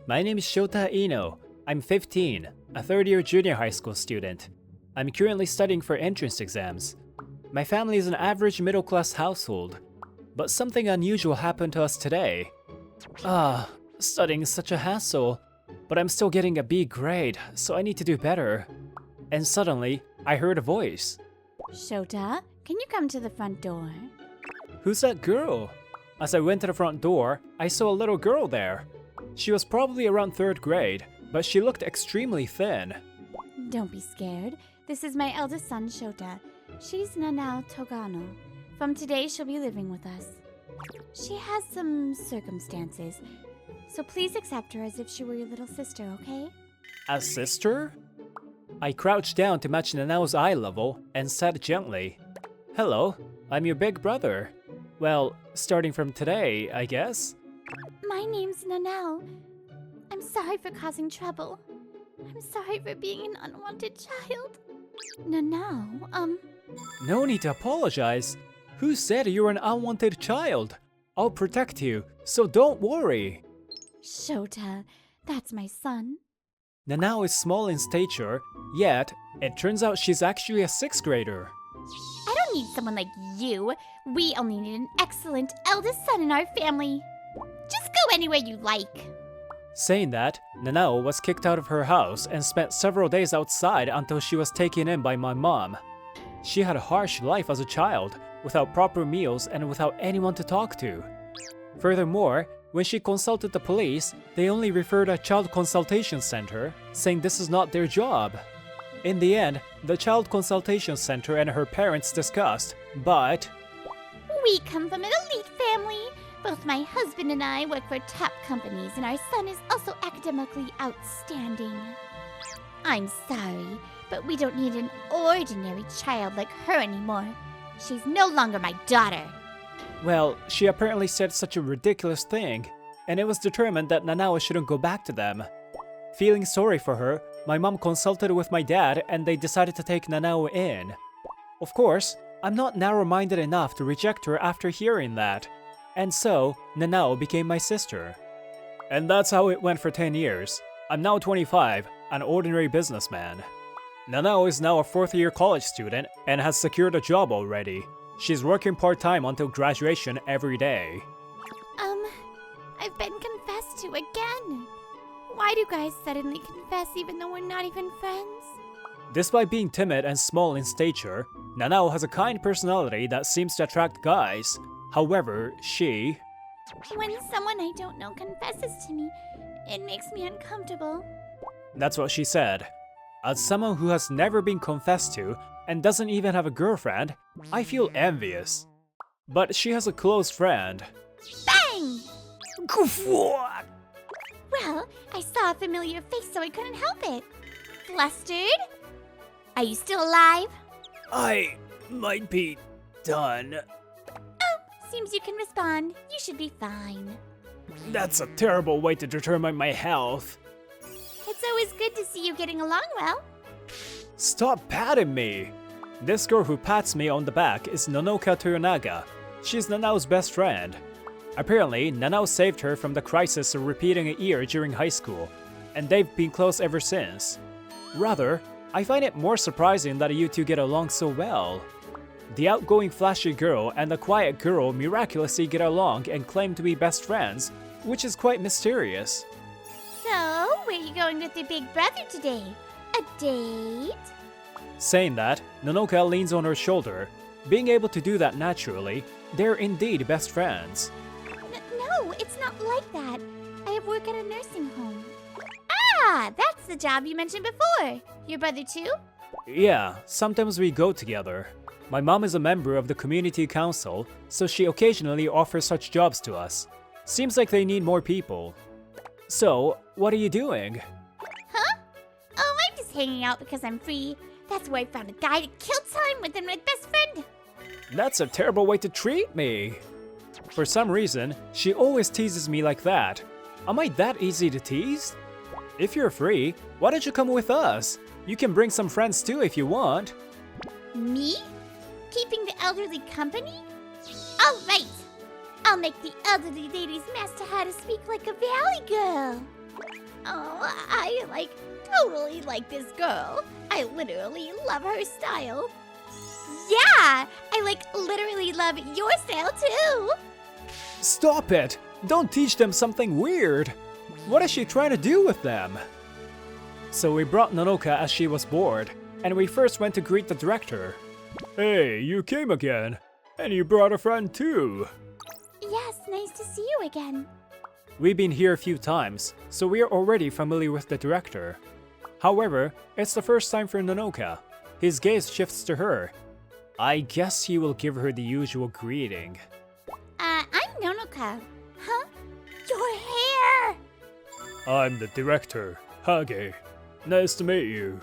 My name is Shota Ino. I'm 15, a third-year junior high school student. I'm currently studying for entrance exams. My family is an average middle-class household, but something unusual happened to us today. Studying is such a hassle, but I'm still getting a B grade, so I need to do better. And suddenly, I heard a voice. Shota, can you come to the front door? Who's that girl? As I went to the front door, I saw a little girl there. She was probably around 3rd grade, but she looked extremely thin. Don't be scared. This is my eldest son, Shota. She's Nanao Togano. From today, she'll be living with us. She has some circumstances, so please accept her as if she were your little sister, okay? A sister? I crouched down to match Nanao's eye level and said gently, "Hello, I'm your big brother. Well, starting from today, I guess." My name's Nanao. I'm sorry for causing trouble. I'm sorry for being an unwanted child. Nanao, No need to apologize. Who said you were an unwanted child? I'll protect you, so don't worry. Shota, that's my son. Nanao is small in stature, yet it turns out she's actually a 6th grader. I don't need someone like you. We only need an excellent eldest son in our family. Just go anywhere you like. Saying that, Nanao was kicked out of her house and spent several days outside until she was taken in by my mom. She had a harsh life as a child, without proper meals and without anyone to talk to. Furthermore, when she consulted the police, they only referred a child consultation center, saying this is not their job. In the end, the child consultation center and her parents discussed, but We come from an elite family. Both my husband and I work for top companies, and our son is also academically outstanding. I'm sorry, but we don't need an ordinary child like her anymore. She's no longer my daughter. well, she apparently said such a ridiculous thing, and it was determined that Nanao shouldn't go back to them. Feeling sorry for her, my mom consulted with my dad and they decided to take Nanao in. Of course, I'm not narrow-minded enough to reject her after hearing that, and so Nanao became my sister. And that's how it went for 10 years. I'm now 25, an ordinary businessman. Nanao is now a 4th-year college student and has secured a job already. She's working part-time until graduation every day. I've been confessed to again. Why do guys suddenly confess even though we're not even friends? Despite being timid and small in stature, Nanao has a kind personality that seems to attract guys. However, she... When someone I don't know confesses to me, it makes me uncomfortable. That's what she said. As someone who has never been confessed to and doesn't even have a girlfriend, I feel envious. But she has a close friend. Bang! Well, I saw a familiar face, so I couldn't help it. Flustered? Are you still alive? I might be done. Seems you can respond. You should be fine. That's a terrible way to determine my health. It's always good to see you getting along well. Stop patting me! This girl who pats me on the back is Nonoka Toyonaga. She's Nanao's best friend. Apparently, Nanao saved her from the crisis of repeating a year during high school, and they've been close ever since. Rather, I find it more surprising that you two get along so well. The outgoing flashy girl and the quiet girl miraculously get along and claim to be best friends, which is quite mysterious. So, where are you going with your big brother today? A date? Saying that, Nonoka leans on her shoulder. Being able to do that naturally, they're indeed best friends. No, it's not like that. I work at a nursing home. Ah, that's the job you mentioned before. Your brother too? Yeah, sometimes we go together. My mom is a member of the community council, so she occasionally offers such jobs to us. Seems like they need more people. So, what are you doing? Huh? Oh, I'm just hanging out because I'm free. That's where I found a guy to kill time with and my best friend. That's a terrible way to treat me. For some reason, she always teases me like that. Am I that easy to tease? If you're free, why don't you come with us? You can bring some friends too if you want. Me? Keeping the elderly company? All right. I'll make the elderly ladies master how to speak like a valley girl. Oh, I totally like this girl. I literally love her style. Yeah, I literally love your style too. Stop it! Don't teach them something weird! What is she trying to do with them? So we brought Nanoka as she was bored, and we first went to greet the director. Hey, you came again. And you brought a friend too. Yes, nice to see you again. We've been here a few times, so we are already familiar with the director. However, it's the first time for Nanoka. His gaze shifts to her. I guess he will give her the usual greeting. I'm Nonoka. Huh? Your hair! I'm the director, Hage. Nice to meet you.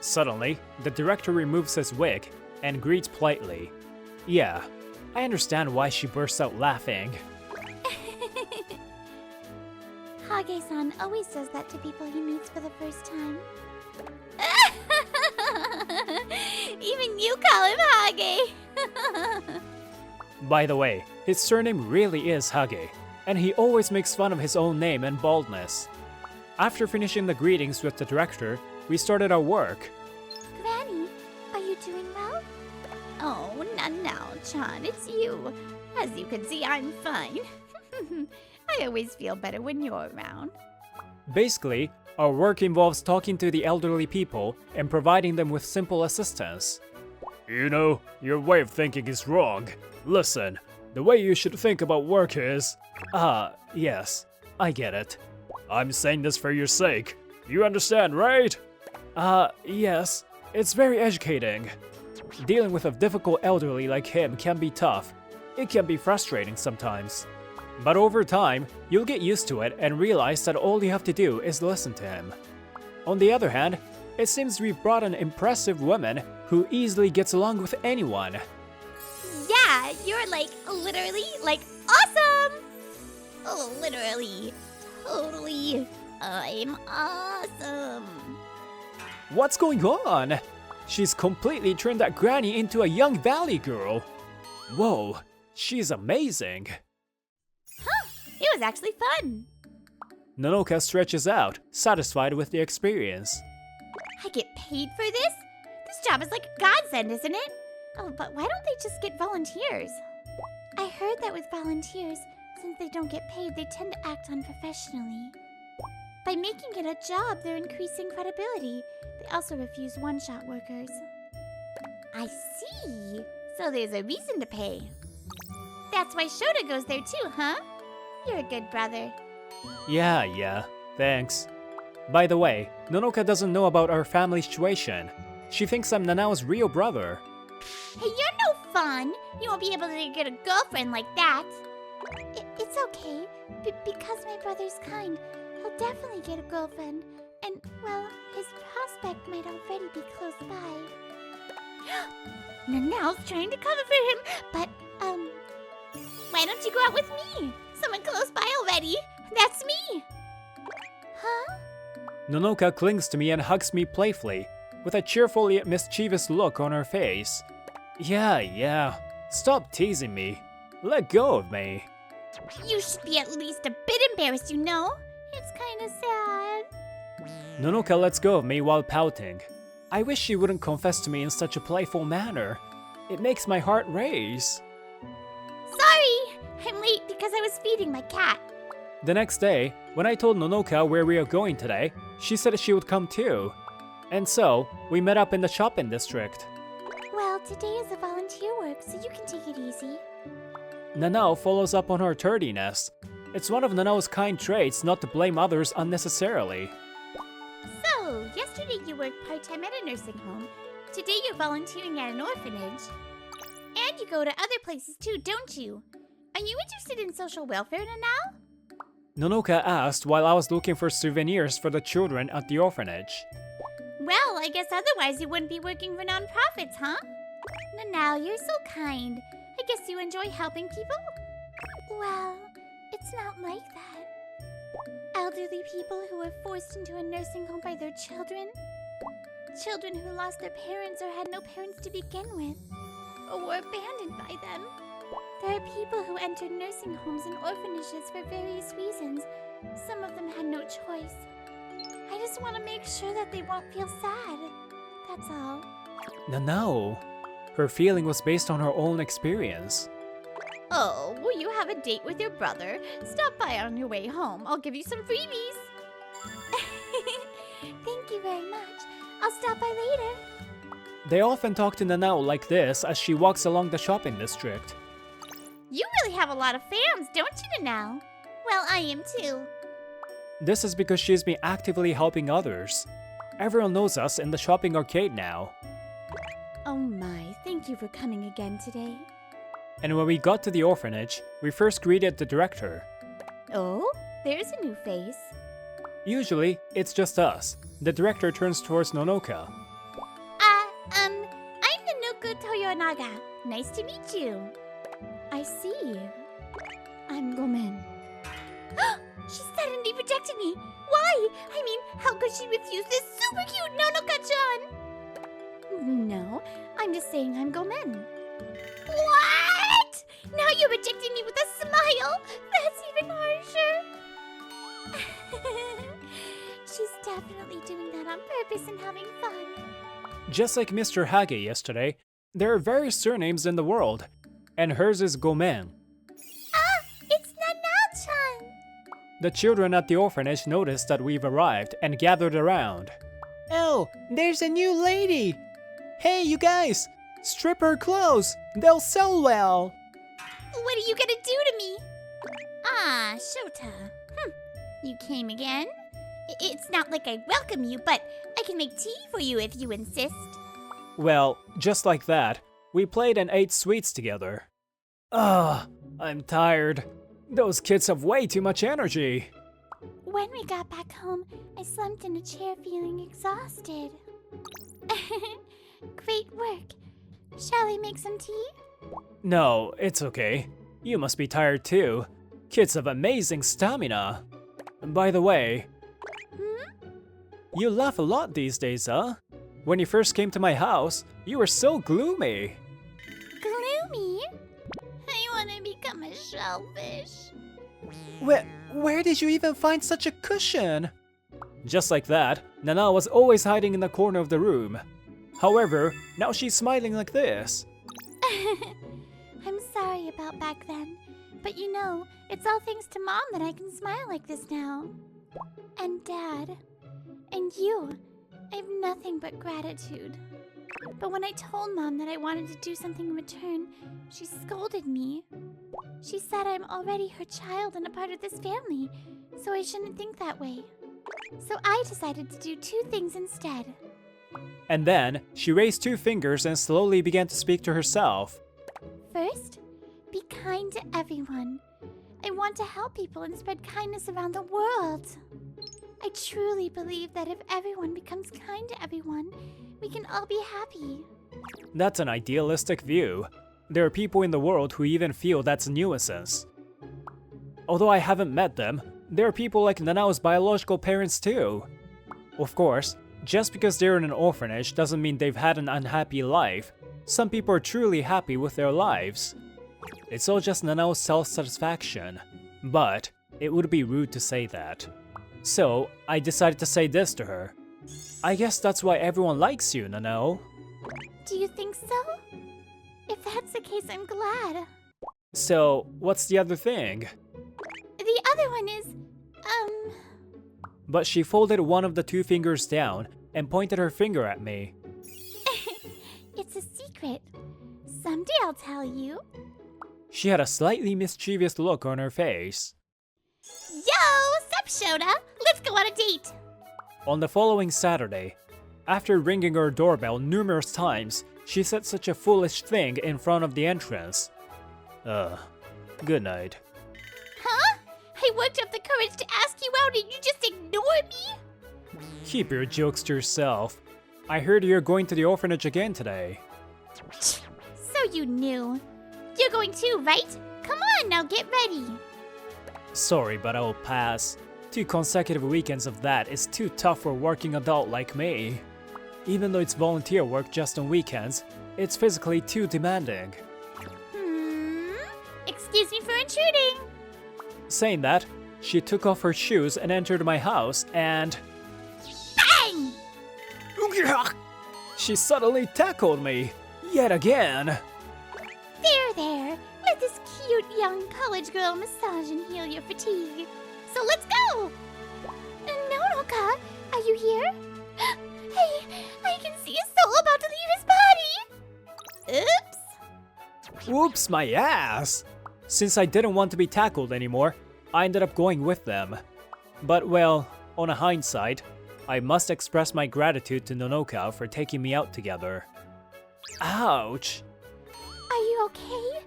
Suddenly, the director removes his wig and greets politely. Yeah, I understand why she bursts out laughing. Hage-san always does that to people he meets for the first time. Even you call him Hage! By the way, his surname really is Hage, and he always makes fun of his own name and baldness. After finishing the greetings with the director, we started our work. Granny, are you doing well? Oh, Nanao-chan, it's you. As you can see, I'm fine. I always feel better when you're around. Basically, our work involves talking to the elderly people and providing them with simple assistance. You know, your way of thinking is wrong. Listen, the way you should think about work is... yes, I get it. I'm saying this for your sake. You understand, right? Yes. It's very educating. Dealing with a difficult elderly like him can be tough. It can be frustrating sometimes. But over time, you'll get used to it and realize that all you have to do is listen to him. On the other hand, it seems we've brought an impressive woman who easily gets along with anyone. Yeah, you're literally, awesome! Oh, literally, totally, I'm awesome. What's going on? She's completely turned that granny into a young valley girl. Whoa, she's amazing. Huh, it was actually fun. Nanoka stretches out, satisfied with the experience. I get paid for this? This job is like a godsend, isn't it? Oh, but why don't they just get volunteers? I heard that with volunteers, since they don't get paid, they tend to act unprofessionally. By making it a job, they're increasing credibility. They also refuse one-shot workers. I see. So there's a reason to pay. That's why Shota goes there too, huh? You're a good brother. Yeah, thanks. By the way, Nonoka doesn't know about our family situation. She thinks I'm Nanao's real brother. Hey, you're no fun. You won't be able to get a girlfriend like that. It's okay. Because my brother's kind, he'll definitely get a girlfriend. And, well, his prospect might already be close by. Nanao's trying to cover for him, but, why don't you go out with me? Someone close by already. That's me. Huh? Nonoka clings to me and hugs me playfully, with a cheerful yet mischievous look on her face. Yeah. Stop teasing me. Let go of me. You should be at least a bit embarrassed, you know? It's kinda sad. Nonoka lets go of me while pouting. I wish she wouldn't confess to me in such a playful manner. It makes my heart race. Sorry! I'm late because I was feeding my cat. The next day, when I told Nonoka where we are going today, she said she would come too. And so, we met up in the shopping district. Well, today is a volunteer work, so you can take it easy. Nanao follows up on her turdiness. It's one of Nanao's kind traits not to blame others unnecessarily. So, yesterday you worked part-time at a nursing home. Today you're volunteering at an orphanage. And you go to other places too, don't you? Are you interested in social welfare, Nanao? Nonoka asked while I was looking for souvenirs for the children at the orphanage. Well, I guess otherwise you wouldn't be working for nonprofits, huh? Nanao, you're so kind. I guess you enjoy helping people? Well, it's not like that. Elderly people who were forced into a nursing home by their children. Children who lost their parents or had no parents to begin with. Or were abandoned by them. There are people who enter nursing homes and orphanages for various reasons. Some of them had no choice. I just want to make sure that they won't feel sad. That's all. No. Her feeling was based on her own experience. Oh, will you have a date with your brother? Stop by on your way home. I'll give you some freebies. Thank you very much. I'll stop by later. They often talk to Nanao like this as she walks along the shopping district. You really have a lot of fans, don't you, Nanao? Well, I am too. This is because she's been actively helping others. Everyone knows us in the shopping arcade now. Oh my, thank you for coming again today. And when we got to the orphanage, we first greeted the director. Oh, there's a new face. Usually, it's just us. The director turns towards Nonoka. I'm Nanuko Toyonaga. Nice to meet you. I see. I'm Gomen. She suddenly rejected me. Why? I mean, how could she refuse this super cute Nonoka-chan? No, I'm just saying I'm Gomen. What? Now you're rejecting me with a smile? That's even harsher. She's definitely doing that on purpose and having fun. Just like Mr. Hage yesterday, there are various surnames in the world, and hers is Gomen. Ah, it's Nanao-chan. The children at the orphanage noticed that we've arrived and gathered around. Oh, there's a new lady! Hey, you guys! Strip her clothes! They'll sell well! What are you gonna do to me? Ah, Shota. You came again? It's not like I welcome you, but I can make tea for you if you insist. Well, just like that, we played and ate sweets together. I'm tired. Those kids have way too much energy. When we got back home, I slumped in a chair feeling exhausted. Great work. Shall I make some tea? No, it's okay. You must be tired too. Kids have amazing stamina. By the way, you laugh a lot these days, huh? When you first came to my house, you were so gloomy. Gloomy? I want to become a shellfish. Where did you even find such a cushion? Just like that, Nana was always hiding in the corner of the room. However, now she's smiling like this. I'm sorry about back then, but you know, it's all thanks to Mom that I can smile like this now. And Dad. And you. I have nothing but gratitude. But when I told Mom that I wanted to do something in return, she scolded me. She said I'm already her child and a part of this family, so I shouldn't think that way. So I decided to do two things instead. And then, she raised two fingers and slowly began to speak to herself. First, be kind to everyone. I want to help people and spread kindness around the world. I truly believe that if everyone becomes kind to everyone, we can all be happy. That's an idealistic view. There are people in the world who even feel that's nuisance. Although I haven't met them, there are people like Nanao's biological parents too. Of course, just because they're in an orphanage doesn't mean they've had an unhappy life. Some people are truly happy with their lives. It's all just Nanao's self-satisfaction. But it would be rude to say that. So, I decided to say this to her. I guess that's why everyone likes you, Nanao. Do you think so? If that's the case, I'm glad. So, what's the other thing? The other one is, But she folded one of the two fingers down and pointed her finger at me. It's a secret. Someday I'll tell you. She had a slightly mischievous look on her face. Yo, sup, Shota? Let's go on a date. On the following Saturday, after ringing her doorbell numerous times, she said such a foolish thing in front of the entrance. Good night. Huh? I worked up the courage to ask you out and you just ignore me? Keep your jokes to yourself. I heard you're going to the orphanage again today. So you knew. You're going too, right? Come on, now get ready. Sorry, but I will pass. 2 consecutive weekends of that is too tough for a working adult like me. Even though it's volunteer work just on weekends, it's physically too demanding. Excuse me for intruding. Saying that, she took off her shoes and entered my house, and Bang! she suddenly tackled me, yet again. There. Let this cute young college girl massage and heal your fatigue. So let's go! Nonoka, are you here? Hey, I can see a soul about to leave his body! Oops! Oops, my ass! Since I didn't want to be tackled anymore, I ended up going with them. But well, on a hindsight, I must express my gratitude to Nonoka for taking me out together. Ouch! Are you okay?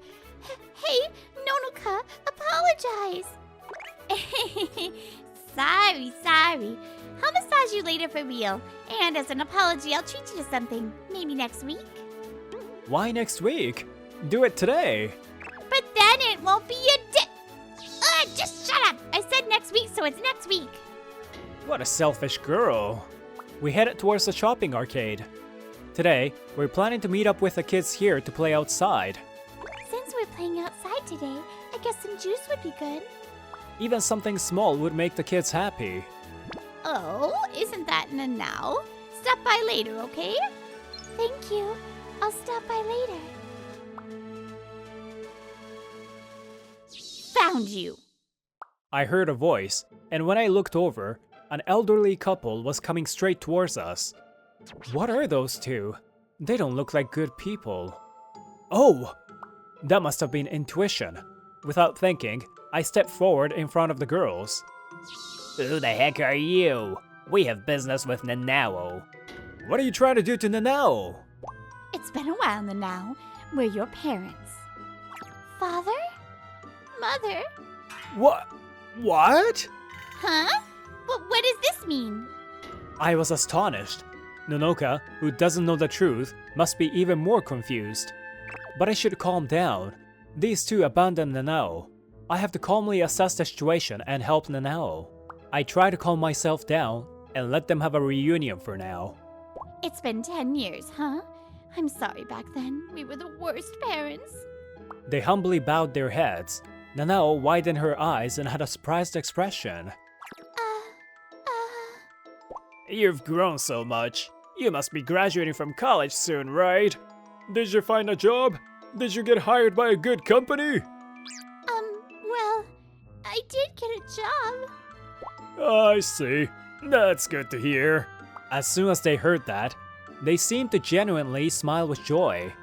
Hey, Nonoka, apologize! Sorry. I'll massage you later for real. And as an apology, I'll treat you to something. Maybe next week? Why next week? Do it today! But then it won't be just shut up! I said next week, so it's next week. What a selfish girl. We headed towards the shopping arcade. Today, we're planning to meet up with the kids here to play outside. Since we're playing outside today, I guess some juice would be good. Even something small would make the kids happy. Oh, isn't that now? Stop by later, okay? Thank you. I'll stop by later. Found you. I heard a voice, and when I looked over, an elderly couple was coming straight towards us. What are those two? They don't look like good people. Oh! That must have been intuition. Without thinking, I stepped forward in front of the girls. Who the heck are you? We have business with Nanao. What are you trying to do to Nanao? It's been a while now. We're your parents. Father? Mother? What? Huh? What does this mean? I was astonished. Nonoka, who doesn't know the truth, must be even more confused. But I should calm down. These two abandoned Nanao. I have to calmly assess the situation and help Nanao. I try to calm myself down and let them have a reunion for now. It's been 10 years, huh? I'm sorry back then. We were the worst parents. They humbly bowed their heads. Nanao widened her eyes and had a surprised expression. You've grown so much. You must be graduating from college soon, right? Did you find a job? Did you get hired by a good company? Well, I did get a job. I see. That's good to hear. As soon as they heard that, they seemed to genuinely smile with joy.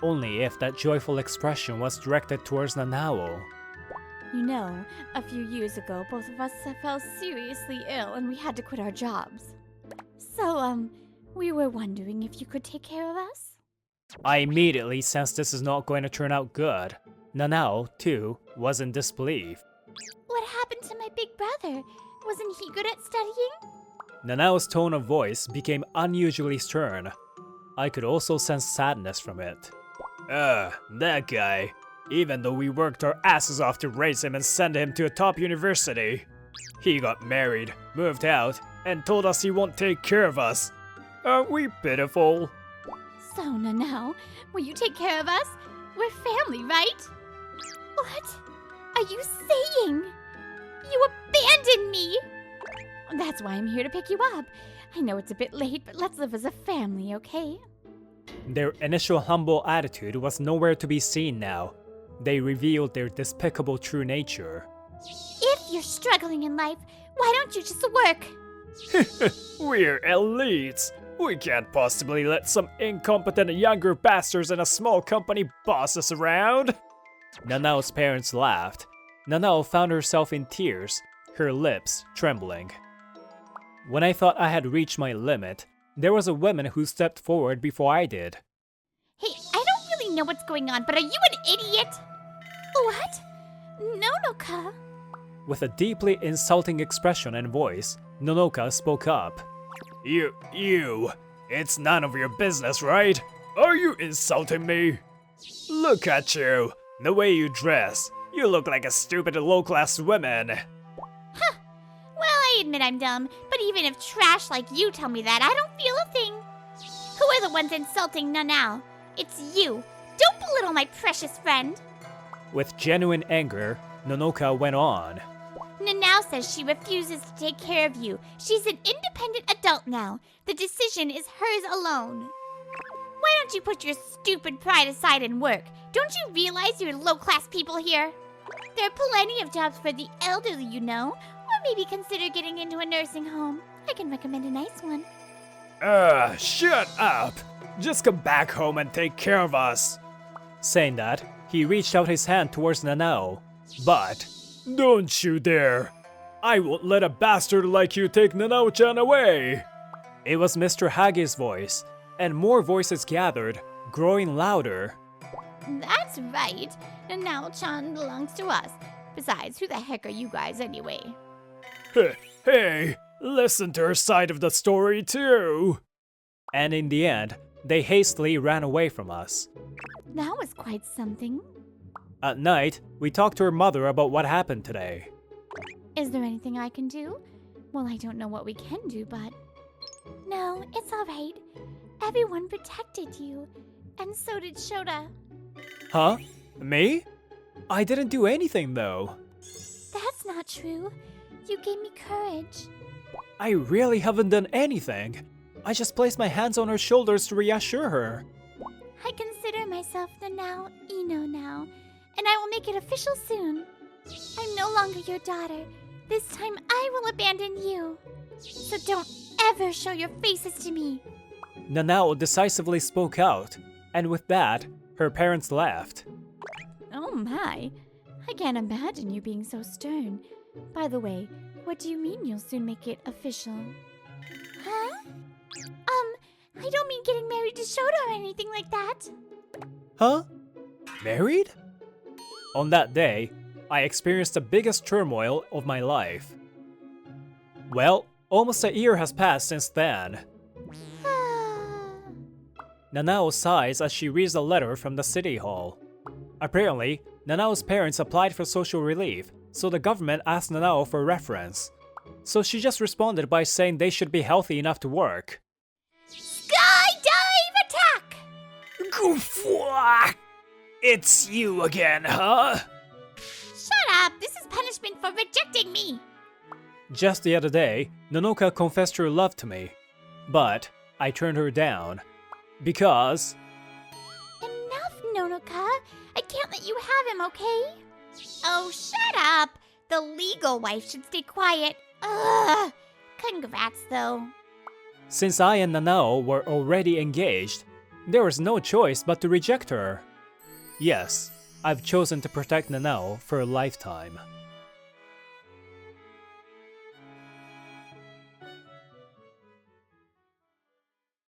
Only if that joyful expression was directed towards Nanao. You know, a few years ago, both of us fell seriously ill and we had to quit our jobs. So, we were wondering if you could take care of us? I immediately sensed this is not going to turn out good. Nanao, too, was in disbelief. What happened to my big brother? Wasn't he good at studying? Nanao's tone of voice became unusually stern. I could also sense sadness from it. That guy. Even though we worked our asses off to raise him and send him to a top university, he got married, moved out, and told us he won't take care of us. Aren't we pitiful? So, Nanao, will you take care of us? We're family, right? What are you saying? You abandoned me! That's why I'm here to pick you up. I know it's a bit late, but let's live as a family, okay? Their initial humble attitude was nowhere to be seen now. They revealed their despicable true nature. If you're struggling in life, why don't you just work? We're elites. We can't possibly let some incompetent younger bastards in a small company boss us around. Nanao's parents laughed. Nanao found herself in tears, her lips trembling. When I thought I had reached my limit, there was a woman who stepped forward before I did. Hey, I don't really know what's going on, but are you an idiot? What? Nonoka? With a deeply insulting expression and voice, Nonoka spoke up. You, it's none of your business, right? Are you insulting me? Look at you, the way you dress. You look like a stupid low-class woman. Huh. Well, I admit I'm dumb, but even if trash like you tell me that, I don't feel a thing. Who are the ones insulting Nanao? It's you. Don't belittle my precious friend. With genuine anger, Nonoka went on. Nanao says she refuses to take care of you. She's an independent adult now. The decision is hers alone. Why don't you put your stupid pride aside and work? Don't you realize you're low-class people here? There are plenty of jobs for the elderly, you know. Or maybe consider getting into a nursing home. I can recommend a nice one. Shut up! Just come back home and take care of us. Saying that, he reached out his hand towards Nanao. But, don't you dare! I won't let a bastard like you take Nanao-chan away! It was Mr. Hage's voice, and more voices gathered, growing louder. That's right. Nanao-chan belongs to us. Besides, who the heck are you guys anyway? Hey, listen to her side of the story too! And in the end, they hastily ran away from us. That was quite something. At night, we talked to her mother about what happened today. Is there anything I can do? Well, I don't know what we can do, but... No, it's all right. Everyone protected you. And so did Shota. Huh? Me? I didn't do anything though. That's not true. You gave me courage. I really haven't done anything. I just placed my hands on her shoulders to reassure her. I consider myself the now Ino now, and I will make it official soon. I'm no longer your daughter. This time I will abandon you. So don't ever show your faces to me. Nanao decisively spoke out, and with that, her parents left. Oh my. I can't imagine you being so stern. By the way, what do you mean you'll soon make it official? Huh? I don't mean getting married to Shota or anything like that. Huh? Married? On that day, I experienced the biggest turmoil of my life. Well, almost a year has passed since then. Nanao sighs as she reads a letter from the city hall. Apparently, Nanao's parents applied for social relief, so the government asked Nanao for reference. So she just responded by saying they should be healthy enough to work. Skydive attack! Goofwa! It's you again, huh? Shut up! This is punishment for rejecting me! Just the other day, Nonoka confessed her love to me. But I turned her down. Because... Enough, Nonoka! I can't let you have him, okay? Oh, shut up! The legal wife should stay quiet. Ugh! Congrats, though. Since I and Nanao were already engaged, there was no choice but to reject her. Yes, I've chosen to protect Nanao for a lifetime.